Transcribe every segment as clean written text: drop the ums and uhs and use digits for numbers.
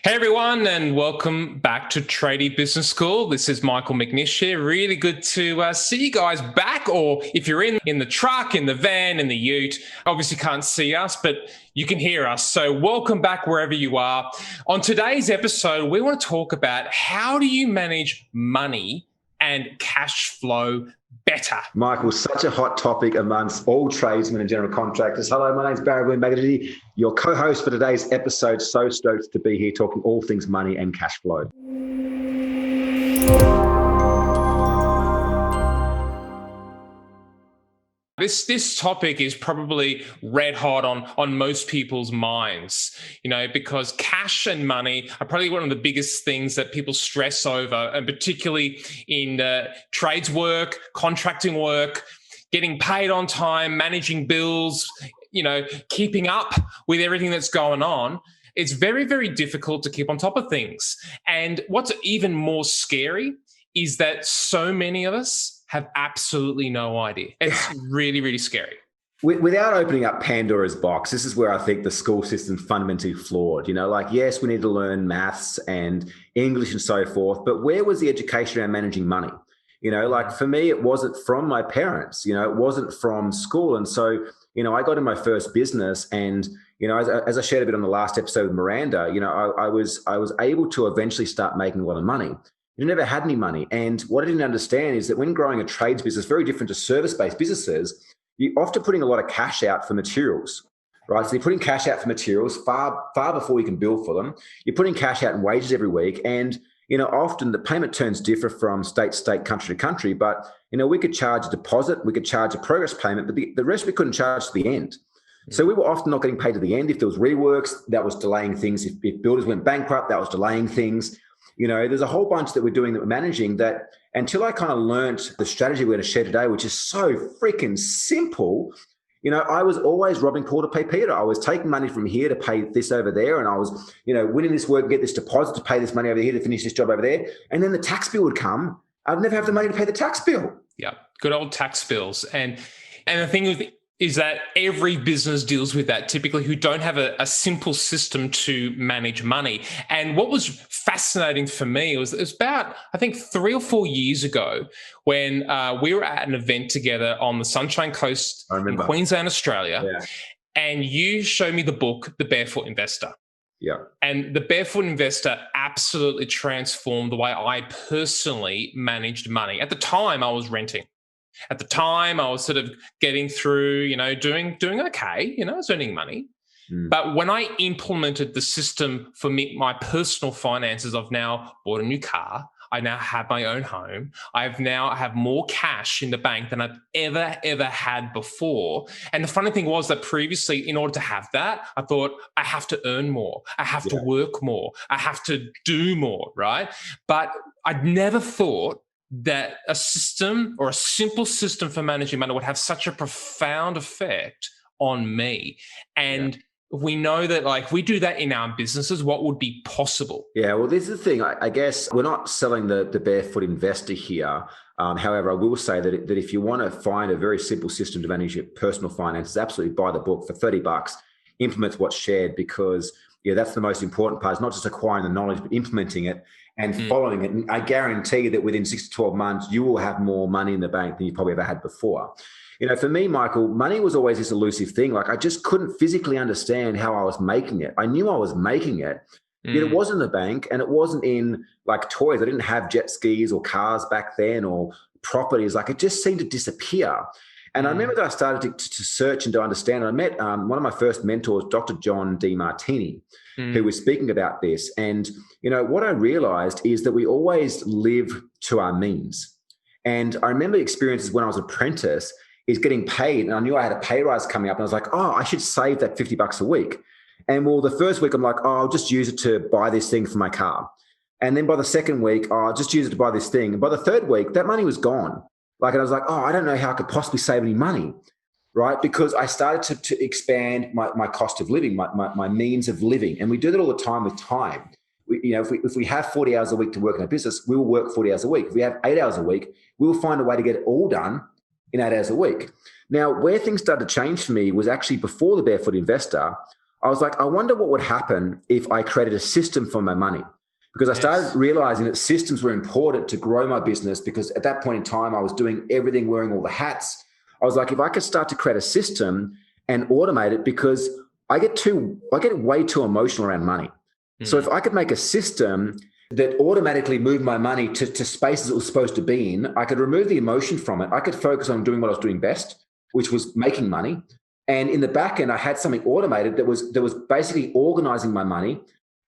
Hey everyone, and welcome back to Tradie Business School. This is Michael McNish here. Really good to see you guys back, or if you're in the truck, in the van, in the ute, obviously can't see us, but you can hear us. So welcome back wherever you are. On today's episode, we want to talk about how do you manage money and cash flow better. Michael, such a hot topic amongst all tradesmen and general contractors. Hello, my name's Barry William, your co-host for today's episode. So stoked to be here talking all things money and cash flow. This topic is probably red hot on most people's minds, because cash and money are probably one of the biggest things that people stress over, and particularly in trades work, contracting work, getting paid on time, managing bills, keeping up with everything that's going on. It's very, very difficult to keep on top of things. And what's even more scary is that so many of us have absolutely no idea. It's really, really scary. Without opening up Pandora's box, this is where I think the school system's fundamentally flawed. Yes, we need to learn maths and English and so forth, but where was the education around managing money? For me, it wasn't from my parents, it wasn't from school. And so, I got in my first business and, as I shared a bit on the last episode with Miranda, I was able to eventually start making a lot of money. You never had any money. And what I didn't understand is that when growing a trades business, very different to service-based businesses, you're often putting a lot of cash out for materials, right? So you're putting cash out for materials far before you can bill for them. You're putting cash out in wages every week. And, often the payment terms differ from state to state, country to country. But, we could charge a deposit, we could charge a progress payment, but the rest we couldn't charge to the end. So we were often not getting paid to the end. If there was reworks, that was delaying things. If builders went bankrupt, that was delaying things. There's a whole bunch that we're doing that we're managing that until I kind of learned the strategy we're going to share today, which is so freaking simple, I was always robbing Paul to pay Peter. I was taking money from here to pay this over there. And I was, winning this work, get this deposit to pay this money over here to finish this job over there. And then the tax bill would come. I'd never have the money to pay the tax bill. Yeah, good old tax bills. And the thing is that every business deals with that, typically, who don't have a simple system to manage money. And what was fascinating for me was about, I think, 3 or 4 years ago when we were at an event together on the Sunshine Coast in Queensland, Australia. Yeah. And you showed me the book, The Barefoot Investor. Yeah. And The Barefoot Investor absolutely transformed the way I personally managed money. At the time, I was renting. At the time, I was sort of getting through, doing okay, I was earning money. But when I implemented the system for me, my personal finances, I've now bought a new car. I now have my own home. I have more cash in the bank than I've ever had before. And the funny thing was that previously, in order to have that, I thought I have to earn more. I have to work more. I have to do more, right? But I'd never thought that a system or a simple system for managing money would have such a profound effect on me. And we know that, if we do that in our businesses, what would be possible? Yeah, well, this is the thing. I guess we're not selling the Barefoot Investor here. However, I will say that if you want to find a very simple system to manage your personal finances, absolutely buy the book for $30. Implement what's shared, because that's the most important part. It's not just acquiring the knowledge, but implementing it and following it. And I guarantee that within 6 to 12 months, you will have more money in the bank than you probably ever had before. For me, Michael, money was always this elusive thing. I just couldn't physically understand how I was making it. I knew I was making it, yet it wasn't in the bank and it wasn't in toys. I didn't have jet skis or cars back then or properties. It just seemed to disappear. And I remember that I started to search and to understand. And I met one of my first mentors, Dr. John DeMartini, who was speaking about this. And, what I realized is that we always live to our means. And I remember experiences when I was an apprentice is getting paid. And I knew I had a pay rise coming up. And I was like, I should save that $50 a week. And well, the first week I'm like, I'll just use it to buy this thing for my car. And then by the second week, I'll just use it to buy this thing. And by the third week, that money was gone. And I was like, I don't know how I could possibly save any money, right? Because I started to expand my cost of living, my means of living. And we do that all the time with time. If we have 40 hours a week to work in a business, we will work 40 hours a week. If we have 8 hours a week, we will find a way to get it all done in 8 hours a week. Now, where things started to change for me was actually before the Barefoot Investor. I was like, I wonder what would happen if I created a system for my money. Because I started realizing that systems were important to grow my business, because at that point in time, I was doing everything, wearing all the hats. I was like, if I could start to create a system and automate it, because I get way too emotional around money. So if I could make a system that automatically moved my money to spaces it was supposed to be in, I could remove the emotion from it. I could focus on doing what I was doing best, which was making money. And in the back end, I had something automated that was basically organizing my money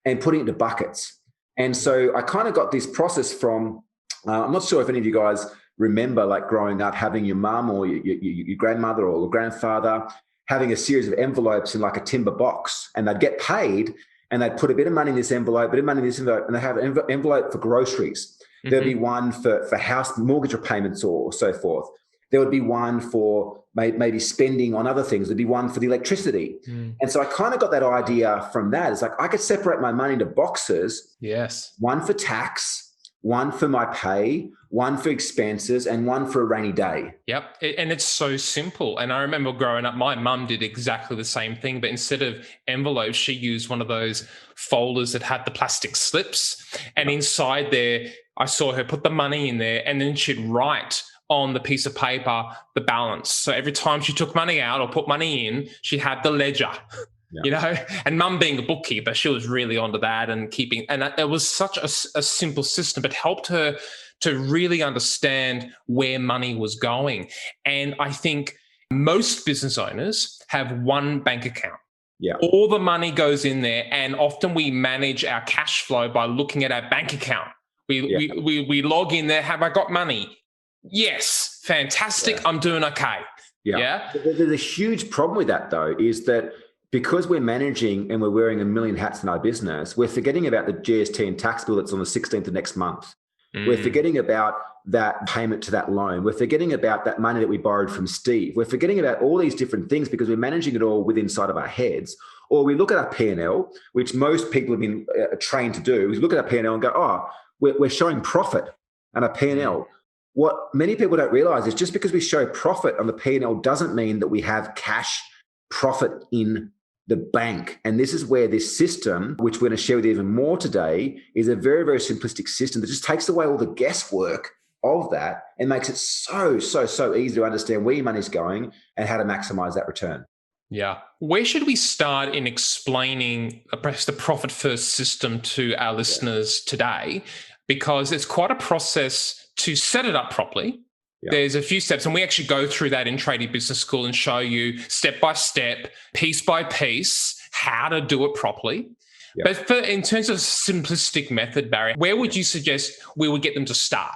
and putting it into buckets. And so I kind of got this process from, I'm not sure if any of you guys remember, like growing up, having your mum or your grandmother or your grandfather having a series of envelopes in like a timber box, and they'd get paid and they'd put a bit of money in this envelope, a bit of money in this envelope, and they have an envelope for groceries. There'd be one for house mortgage repayments or so forth. There would be one for maybe spending on other things. There'd be one for the electricity. And so I kind of got that idea from that. It's like I could separate my money into boxes. Yes. One for tax, one for my pay, one for expenses, and one for a rainy day. Yep. And it's so simple. And I remember growing up, my mum did exactly the same thing, but instead of envelopes, she used one of those folders that had the plastic slips. And inside there, I saw her put the money in there, and then she'd write on the piece of paper the balance. So every time she took money out or put money in, she had the ledger. You know, and mum being a bookkeeper, she was really onto that and keeping, and it was such a simple system, but helped her to really understand where money was going. And I think most business owners have one bank account. Yeah. All the money goes in there, and often we manage our cash flow by looking at our bank account. We log in there. Have I got money? Yes. Fantastic. I'm doing okay. Yeah. There's a huge problem with that, though, is that because we're managing and we're wearing a million hats in our business, we're forgetting about the GST and tax bill that's on the 16th of next month. We're forgetting about that payment to that loan. We're forgetting about that money that we borrowed from Steve. We're forgetting about all these different things because we're managing it all within inside of our heads. Or we look at our P&L, which most people have been trained to do. We look at our P&L and go, oh, we're showing profit on a P&L. What many people don't realize is just because we show profit on the P&L doesn't mean that we have cash profit in the bank. And this is where this system, which we're going to share with you even more today, is a very, very simplistic system that just takes away all the guesswork of that and makes it so easy to understand where your money's going and how to maximize that return. Yeah. Where should we start in explaining perhaps the profit first system to our listeners today? Because it's quite a process to set it up properly. There's a few steps, and we actually go through that in Tradie Business School and show you step by step, piece by piece, how to do it properly. But in terms of simplistic method, Barry, where would you suggest we would get them to start?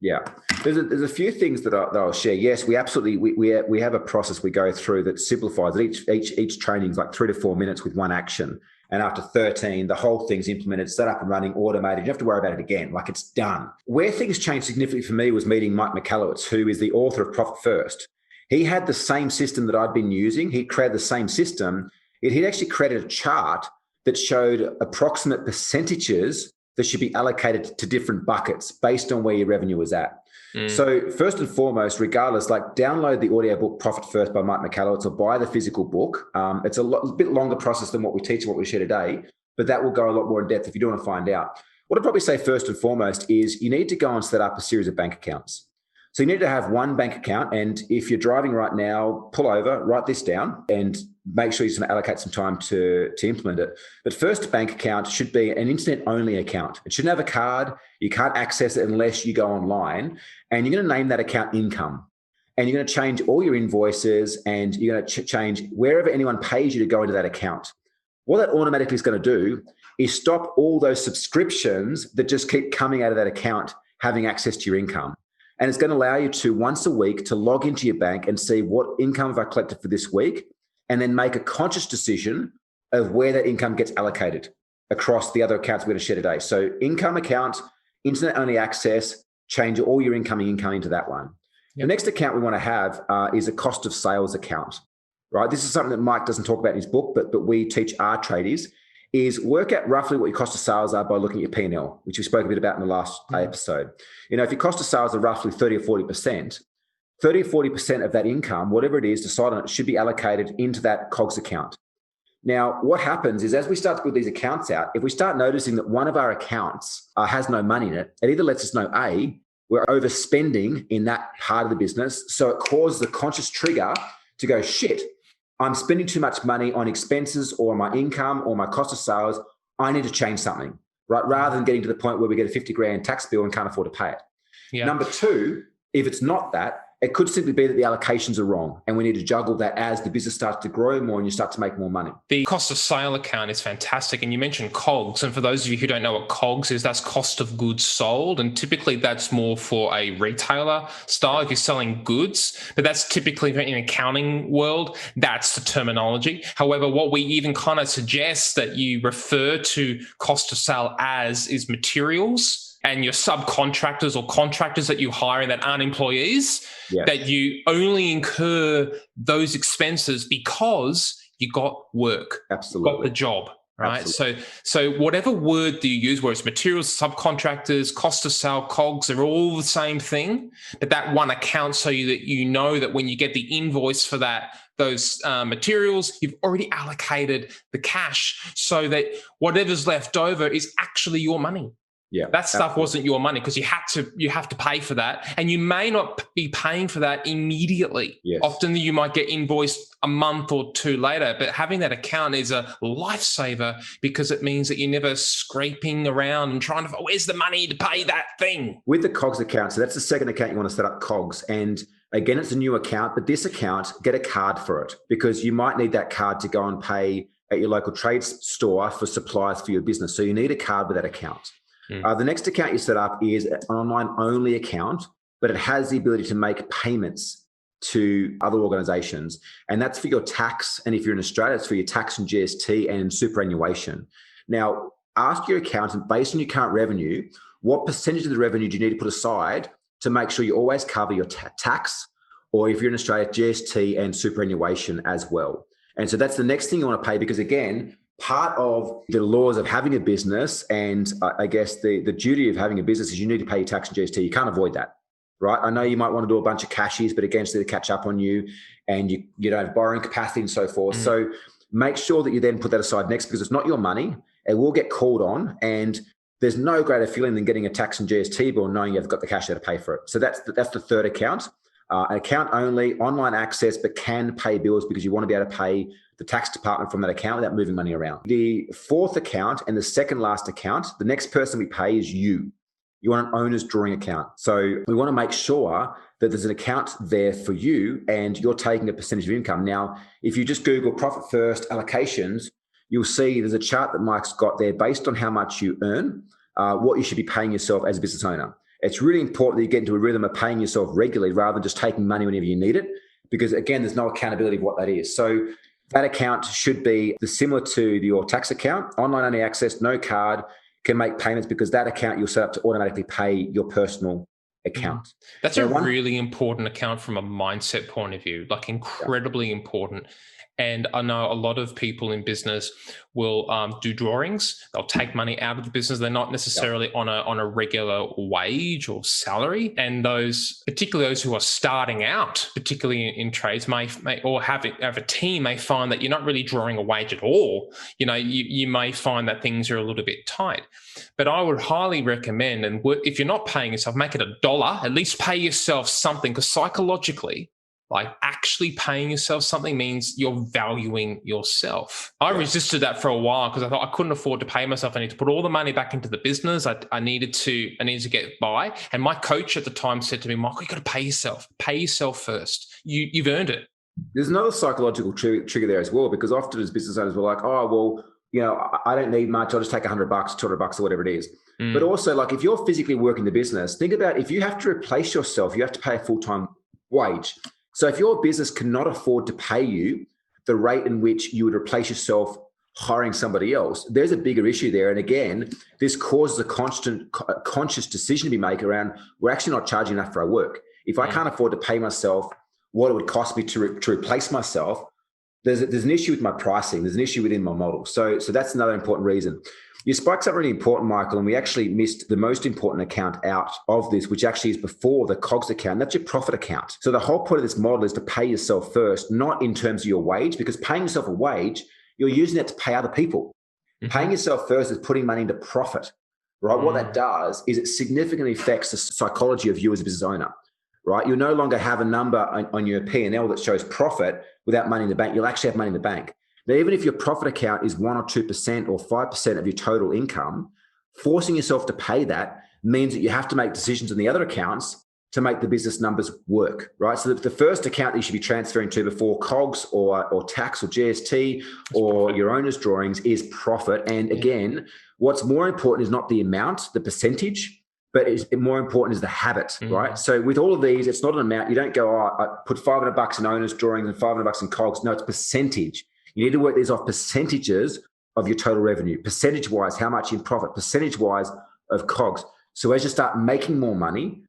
Yeah, there's a few things that I'll share. Yes, we absolutely we have a process we go through that simplifies it. Each training is like 3 to 4 minutes with one action. And after 13, the whole thing's implemented, set up and running, automated. You don't have to worry about it again. Like, it's done. Where things changed significantly for me was meeting Mike Michalowicz, who is the author of Profit First. He had the same system that I'd been using. He created the same system. He'd actually created a chart that showed approximate percentages that should be allocated to different buckets based on where your revenue was at. So first and foremost, regardless, like, download the audiobook Profit First by Mike Michalowicz or buy the physical book. It's a bit longer process than what we teach and what we share today, but that will go a lot more in depth if you do want to find out. What I'd probably say first and foremost is you need to go and set up a series of bank accounts. So you need to have one bank account. And if you're driving right now, pull over, write this down, and make sure you allocate some time to implement it. But first bank account should be an internet-only account. It shouldn't have a card. You can't access it unless you go online. And you're going to name that account income. And you're going to change all your invoices, and you're going to change wherever anyone pays you to go into that account. What that automatically is going to do is stop all those subscriptions that just keep coming out of that account having access to your income. And it's going to allow you to, once a week, to log into your bank and see what income have I collected for this week, and then make a conscious decision of where that income gets allocated across the other accounts we're going to share today. So income account, internet-only access, change all your incoming income into that one. The next account we want to have is a cost of sales account, right? This is something that Mike doesn't talk about in his book, but we teach our tradies, is work out roughly what your cost of sales are by looking at your P&L, which we spoke a bit about in the last episode. You know, if your cost of sales are roughly 30 or 40%, 30 or 40% of that income, whatever it is, decide on it, should be allocated into that COGS account. Now, what happens is as we start to put these accounts out, if we start noticing that one of our accounts has no money in it, it either lets us know, A, we're overspending in that part of the business. So it causes a conscious trigger to go, shit, I'm spending too much money on expenses or my income or my cost of sales. I need to change something, right? Rather than getting to the point where we get a 50 grand tax bill and can't afford to pay it. Yeah. Number two, if it's not that, it could simply be that the allocations are wrong and we need to juggle that as the business starts to grow more and you start to make more money. The cost of sale account is fantastic. And you mentioned COGS. And for those of you who don't know what COGS is, that's cost of goods sold. And typically that's more for a retailer style if you're selling goods. But that's typically in accounting world, that's the terminology. However, what we even kind of suggest that you refer to cost of sale as is materials and your subcontractors or contractors that you hire that aren't employees, that you only incur those expenses because you got work, got the job, right? Absolutely. So whatever word do you use, whether it's materials, subcontractors, cost of sale, COGS, they're all the same thing, but that one account so that you know that when you get the invoice for those materials, you've already allocated the cash so that whatever's left over is actually your money. Yeah, that stuff wasn't your money because you have to pay for that, and you may not be paying for that immediately. Yes. Often you might get invoiced a month or two later, but having that account is a lifesaver because it means that you're never scraping around and trying to where's the money to pay that thing. With the COGS account, so that's the second account you want to set up, COGS, and again, it's a new account, but this account, get a card for it because you might need that card to go and pay at your local trade store for supplies for your business. So you need a card with that account. The next account you set up is an online only account, but it has the ability to make payments to other organizations. And that's for your tax. And if you're in Australia, it's for your tax and GST and superannuation. Now, ask your accountant, based on your current revenue, what percentage of the revenue do you need to put aside to make sure you always cover your tax, or if you're in Australia, GST and superannuation as well. And so that's the next thing you want to pay because, again, part of the laws of having a business and I guess the duty of having a business is you need to pay your tax and GST. You can't avoid that, right? I know you might want to do a bunch of cashies, but again, so they catch up on you and you don't have borrowing capacity and so forth. So make sure that you then put that aside next because it's not your money. It will get called on and there's no greater feeling than getting a tax and GST bill knowing you've got the cash there to pay for it. So that's the third account. An account only, online access, but can pay bills because you want to be able to pay the tax department from that account without moving money around. The fourth account and the second last account, the next person we pay is you. You want an owner's drawing account. So we want to make sure that there's an account there for you and you're taking a percentage of income. Now, if you just Google profit first allocations, you'll see there's a chart that Mike's got there based on how much you earn, what you should be paying yourself as a business owner. It's really important that you get into a rhythm of paying yourself regularly rather than just taking money whenever you need it, because again, there's no accountability of what that is. So that account should be similar to your tax account, online only access, no card, can make payments because that account you'll set up to automatically pay your personal account. That's a really important account from a mindset point of view, like incredibly important. And I know a lot of people in business will do drawings. They'll take money out of the business. They're not necessarily on a regular wage or salary. And particularly those who are starting out, particularly in trades, may or have a team may find that you're not really drawing a wage at all. You may find that things are a little bit tight. But I would highly recommend, and if you're not paying yourself, make it $1. At least pay yourself something, because psychologically, like actually paying yourself something means you're valuing yourself. I resisted that for a while because I thought I couldn't afford to pay myself. I need to put all the money back into the business. I needed to get by. And my coach at the time said to me, Michael, you got to pay yourself. Pay yourself first. You've earned it. There's another psychological trigger there as well, because often as business owners, we're like, oh, well, I don't need much. I'll just take $100, $200 or whatever it is. But also, like, if you're physically working the business, think about if you have to replace yourself, you have to pay a full-time wage. So if your business cannot afford to pay you the rate in which you would replace yourself hiring somebody else, there's a bigger issue there. And again, this causes a conscious decision to be made around, we're actually not charging enough for our work. If I can't afford to pay myself what it would cost me to replace myself, there's an issue with my pricing. There's an issue within my model. So that's another important reason. You spoke something really important, Michael, and we actually missed the most important account out of this, which actually is before the COGS account. That's your profit account. So the whole point of this model is to pay yourself first, not in terms of your wage, because paying yourself a wage you're using it to pay other people. Paying yourself first is putting money into profit, right? What that does is it significantly affects the psychology of you as a business owner, right? You'll no longer have a number on your P&L that shows profit without money in the bank. You'll actually have money in the bank. Now, even if your profit account is 1 or 2% or 5% of your total income, forcing yourself to pay that means that you have to make decisions on the other accounts to make the business numbers work, right? So the first account that you should be transferring to before COGS or tax or GST or your owner's drawings is profit. And again, what's more important is not the amount, the percentage, but more important is the habit, right? So with all of these, it's not an amount. You don't go, I put $500 in owner's drawings and $500 in COGS. No, it's percentage. You need to work these off percentages of your total revenue, percentage-wise, how much in profit, percentage-wise of COGS. So as you start making more money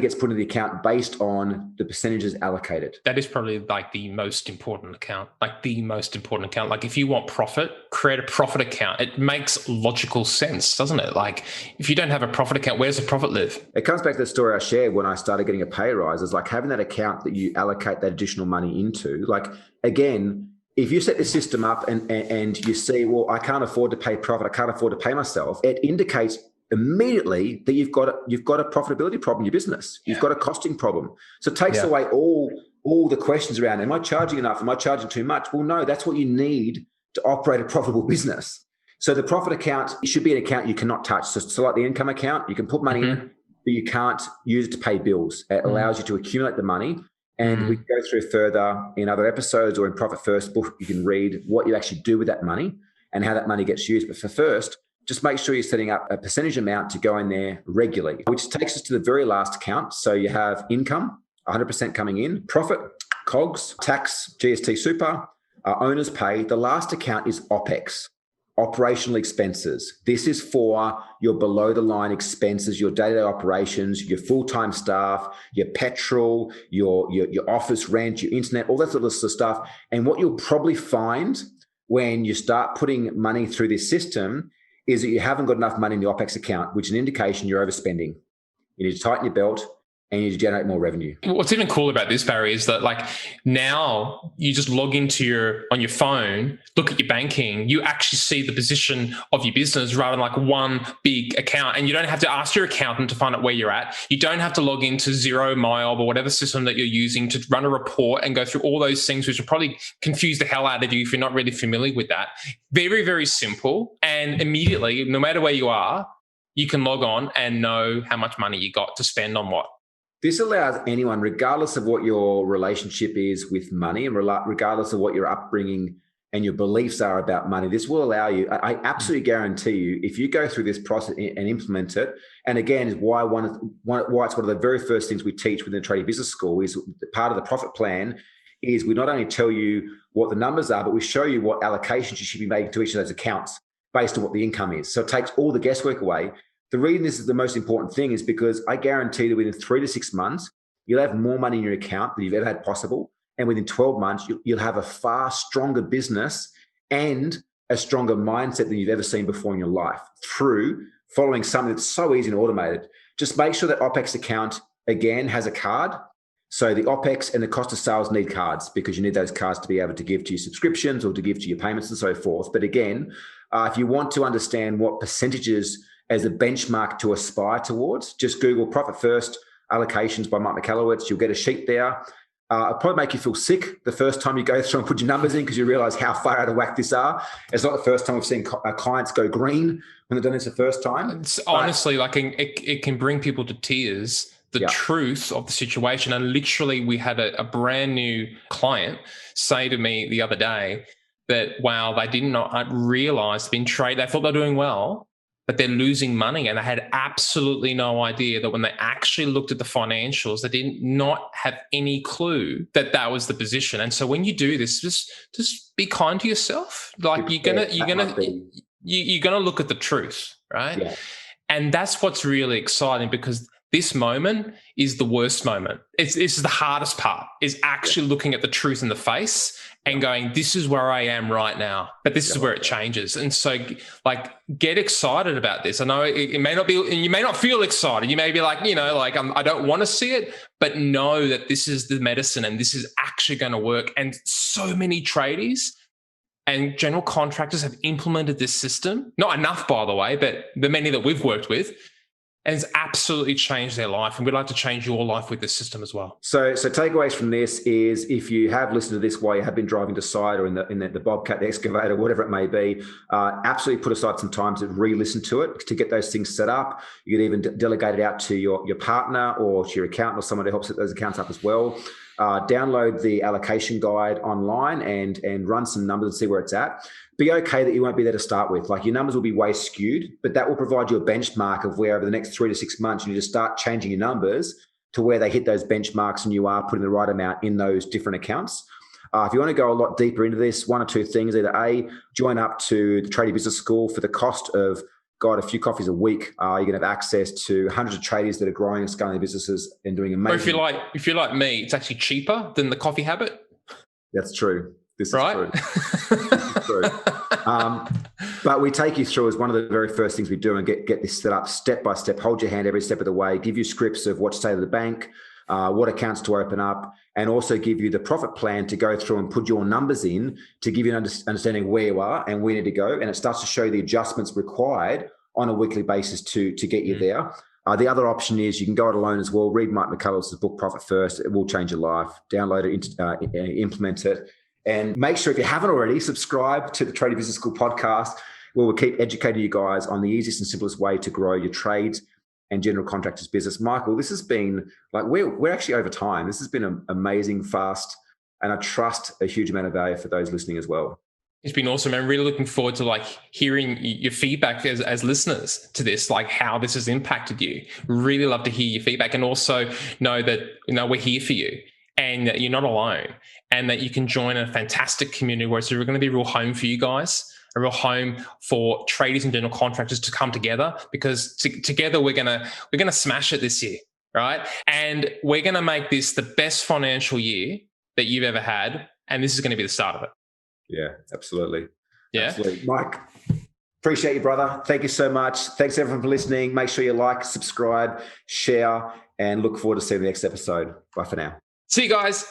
gets put into the account based on the percentages allocated. That is probably like the most important account, Like if you want profit, create a profit account. It makes logical sense, doesn't it? Like if you don't have a profit account, where's the profit live? It comes back to the story I shared when I started getting a pay rise. Is like having that account that you allocate that additional money into. Like again, if you set the system up and you see, well, I can't afford to pay profit, I can't afford to pay myself, it indicates immediately that you've got a profitability problem in your business. You've got a costing problem. So it takes away all the questions around, am I charging enough? Am I charging too much? Well, no, that's what you need to operate a profitable business. So the profit account should be an account you cannot touch. So like the income account, you can put money in, but you can't use it to pay bills. It allows you to accumulate the money. And we go through further in other episodes or in Profit First book, you can read what you actually do with that money and how that money gets used. But for first, just make sure you're setting up a percentage amount to go in there regularly, which takes us to the very last account. So you have income, 100% coming in, profit, COGS, tax, GST super, owner's pay. The last account is OPEX, operational expenses. This is for your below the line expenses, your day-to-day operations, your full-time staff, your petrol, your office rent, your internet, all that sort of stuff. And what you'll probably find when you start putting money through this system is that you haven't got enough money in the OPEX account, which is an indication you're overspending. You need to tighten your belt and you need to generate more revenue. What's even cool about this, Barry, is that like now you just log into on your phone, look at your banking, you actually see the position of your business rather than like one big account. And you don't have to ask your accountant to find out where you're at. You don't have to log into Zero Mob or whatever system that you're using to run a report and go through all those things, which will probably confuse the hell out of you if you're not really familiar with that. Very, very simple. And immediately, no matter where you are, you can log on and know how much money you got to spend on what. This allows anyone, regardless of what your relationship is with money and regardless of what your upbringing and your beliefs are about money, this will allow you, I absolutely guarantee you, if you go through this process and implement it, and again, is why it's one of the very first things we teach within the Tradie Business School is part of the profit plan is we not only tell you what the numbers are, but we show you what allocations you should be making to each of those accounts based on what the income is. So it takes all the guesswork away. The reason this is the most important thing is because I guarantee that within 3 to 6 months, you'll have more money in your account than you've ever had possible. And within 12 months, you'll have a far stronger business and a stronger mindset than you've ever seen before in your life through following something that's so easy and automated. Just make sure that OPEX account, again, has a card. So the OPEX and the cost of sales need cards because you need those cards to be able to give to your subscriptions or to give to your payments and so forth. But again, if you want to understand what percentages as a benchmark to aspire towards, just Google Profit First allocations by Mike Michalowicz. You'll get a sheet there. It'll probably make you feel sick the first time you go through and put your numbers in because you realize how far out of whack this are. It's not the first time we've seen clients go green when they've done this the first time. It's honestly, like it can bring people to tears, the truth of the situation. And literally we had a brand new client say to me the other day that, wow, they did not realize they thought they're doing well, but they're losing money. And they had absolutely no idea that when they actually looked at the financials, they did not have any clue that that was the position. And so when you do this, just be kind to yourself. Like you're gonna look at the truth, right? Yeah. And that's what's really exciting because this moment is the worst moment. It's the hardest part is actually looking at the truth in the face and going, this is where I am right now, but this is where it changes. And so like, get excited about this. I know it may not be, and you may not feel excited. You may be like, I don't want to see it, but know that this is the medicine and this is actually going to work. And so many tradies And general contractors have implemented this system. Not enough, by the way, but the many that we've worked with. And it's absolutely changed their life. And we'd like to change your life with this system as well. So takeaways from this is, if you have listened to this while you have been driving to site or in the Bobcat, the excavator, whatever it may be, absolutely put aside some time to re-listen to it, to get those things set up. You could even delegate it out to your partner or to your accountant or someone who helps set those accounts up as well. Download the allocation guide online and run some numbers and see where it's at. Be okay that you won't be there to start with. Like, your numbers will be way skewed, but that will provide you a benchmark of where over the next 3 to 6 months you need to start changing your numbers to where they hit those benchmarks and you are putting the right amount in those different accounts. If you want to go a lot deeper into this, one or two things: either A, join up to the Tradie Business School for the cost of a few coffees a week. You're going to have access to hundreds of tradies that are growing and scaling their businesses and doing amazing. Or if you're like me, it's actually cheaper than the coffee habit. That's true. This right? is true. This is true. But we take you through as one of the very first things we do and get this set up step by step, hold your hand every step of the way, give you scripts of what to say to the bank, what accounts to open up, and also give you the profit plan to go through and put your numbers in to give you an understanding where you are and where you need to go. And it starts to show the adjustments required on a weekly basis to get you there. The other option is you can go it alone as well. Read Mike McCullough's book, Profit First. It will change your life. Download it, implement it. And make sure, if you haven't already, subscribe to the Tradie Business School podcast, where we'll keep educating you guys on the easiest and simplest way to grow your trades and general contractors business. Michael, this has been like, we're actually over time. This has been amazing, fast, and I trust a huge amount of value for those listening as well. It's been awesome. I'm really looking forward to hearing your feedback as listeners to this, how this has impacted you. Really love to hear your feedback, and also know that we're here for you and that you're not alone, and that you can join a fantastic community where it's going to be a real home for you guys, a real home for traders and general contractors to come together, because together we're gonna smash it this year, right? And we're gonna make this the best financial year that you've ever had, and this is going to be the start of it. Yeah, absolutely. Yeah. Absolutely. Mike, appreciate you, brother. Thank you so much. Thanks everyone for listening. Make sure you like, subscribe, share, and look forward to seeing the next episode. Bye for now. See you guys.